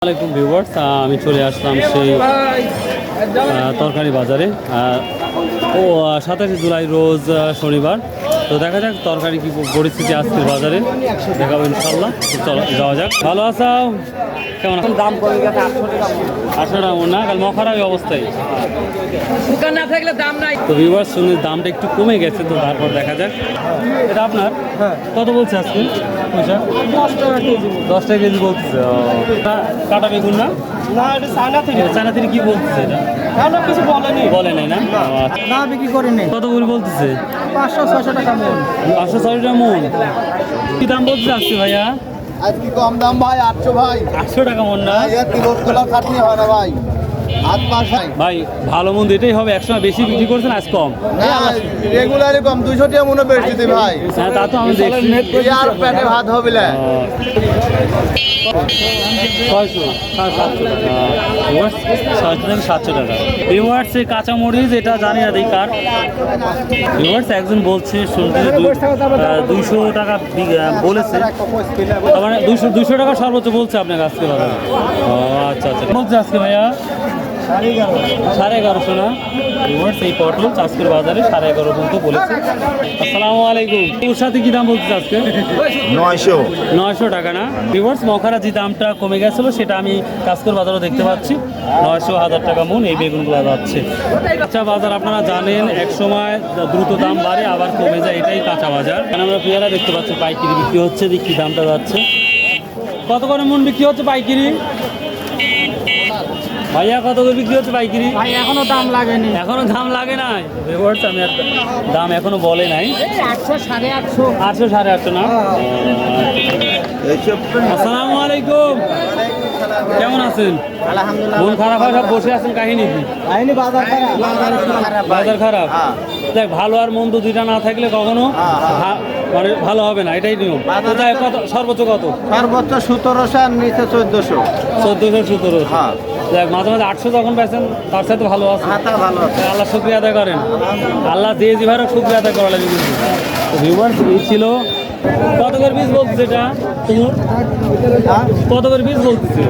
আসসালামাইকুম ভিউয়ার্স, আমি চলে আসলাম সেই তরকারি বাজারে। 27 জুলাই রোজ শনিবার। তো দেখা যাক তরকারি কি পরিস্থিতি আজকের বাজারে, দেখাবো ইনশাল্লাহ। চলো যাওয়া যাক। ভালো আছো? কেমন এখন দাম কমে গেছে 800 টাকা না? কাল মখারা ওই অবস্থায় দোকান না থাকলে দাম নাই। তো ভিউয়ার্স শুনে দামটা একটু কমে গেছে, তো তারপর দেখা যাক। এটা আপনার কত বলছে আজকে পয়সা? 10 টাকা কেজি বলতেছে। কাটা বেগুন না? না, এটা চায়না থেকে কি বলতেছে এটা? আমরা কিছু বলেনি। বলে নাই না? আচ্ছা। না বিক্রি করিনি। কত করে বলতেছে? 500-600 টাকা মন। 560 টাকা মন। কি দাম বলতেছে আজকে ভাইয়া? আজকে কম দাম ভাই, 800 ভাই। 800 টাকা মন না? কিলো খাটনি হয় না ভাই, হাত পা খাই ভাই ভালো মন্দ এটাই হবে, একসময় বেশি বিক্রি করছেন, আজ কম। রেগুলারই কম, 200 টাকা মনে বেশি দিই ভাই। হ্যাঁ তা তো আমি দেখছি। আর পেটে ভাত হবে না। 600, 700 টাকা। 600 থেকে 700 টাকা। ভিউয়ার্স এই কাঁচামরিচ এটা জানি না, কার ভিউয়ার্স একজন বলছে শুনতে 200 টাকা বলেছে, তার মানে 200 টাকা সর্বোচ্চ বলছে আপনার আজকে বাজারে। ও আচ্ছা আচ্ছা, বলছে আজকে ভাইয়া 1150 না? ভিউয়ার্স এই পটল আজকের বাজারে 1150 পর্যন্ত বলেছে। আসসালামু আলাইকুম। ওর সাথে কি দাম বলছে আজকে? 900 টাকা না? ভিউয়ার্স মখারা যে দামটা কমে গেছিল সেটা আমি কাজকর বাজারও দেখতে পাচ্ছি। 900-1000 টাকা মন এই বেগুনগুলো যাচ্ছে। কাঁচা বাজার আপনারা জানেন এক সময় দ্রুত দাম বাড়ে আবার কমে যায়, এটাই কাঁচা বাজার। কারণ আমরা পেয়ারা দেখতে পাচ্ছি পাইকারি বিক্রি হচ্ছে, দেখি দামটা যাচ্ছে কত করে মন বিক্রি হচ্ছে পাইকারি? ভাইয়া কত করে বিক্রি হচ্ছে পাইকারি? ভাই এখনো দাম লাগেনি। এখনো দাম লাগে নাই? ভিউয়ার্স আমি আর দাম এখনো বলে নাই। 800, 850। 800, 850 না? আসসালামু আলাইকুম, কেমন আছেন? আলহামদুলিল্লাহ। মন খারাপ হয়, সব বসে আছেন কাহিনী কি? আইনি বাজার খারাপ। বাজার খারাপ? দেখ ভালো আর মন্দ দুইটা না থাকলে কখনো মানে ভালো হবে না, এটাই নিয়ম। কোথায় কত সর্বোচ্চ কত? সর্বোচ্চ 1700 আর নিচে 1400। 1400-1700। হ্যাঁ। দেখ মাঝে মাঝে 800 যখন পাইছেন তার সাথে ভালো আছে। হাতা ভালো আছে। আল্লাহ শুকরিয়া আদায় করেন, আল্লাহ দিয়ে যেভাবে শুকরিয়া আদায় করা লাগে। কিন্তু ভিউয়ার্স এই ছিল। কত করে বীজ বলতেছে এটা তোমার? কত করে বীজ বলতেছে?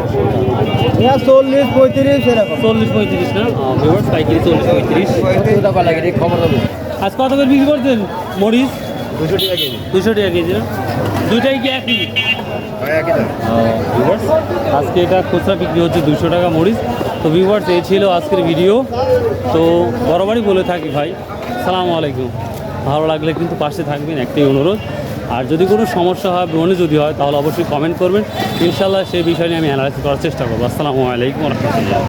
40-35 এরকম। 40-35 না? ভিউয়ার্স পাইকারি 40-35 টাকা লাগে খবর দেবো। আজ কত করে বিক্রি করছেন মরিচ? 200 টাকা কেজি। 200 টাকা কেজি না? দুইটাই কি একই? ভিউয়ার্স আজকে এটা খুচরা বিক্রি হচ্ছে 200 টাকা মরিচ। তো ভিউয়ার্স এই ছিল আজকের ভিডিও। তো বরাবরই বলে থাকি ভাই, আসসালামু আলাইকুম। ভালো লাগলে কিন্তু পাশে থাকবেন, একটাই অনুরোধ। আর যদি কোনো সমস্যা হয়, মনে যদি হয়, তাহলে অবশ্যই কমেন্ট করবেন, ইনশাল্লাহ সেই বিষয় নিয়ে আমি অ্যানালাইসিস করার চেষ্টা করবো। আসসালামু আলাইকুম রহমতুল্লাহ।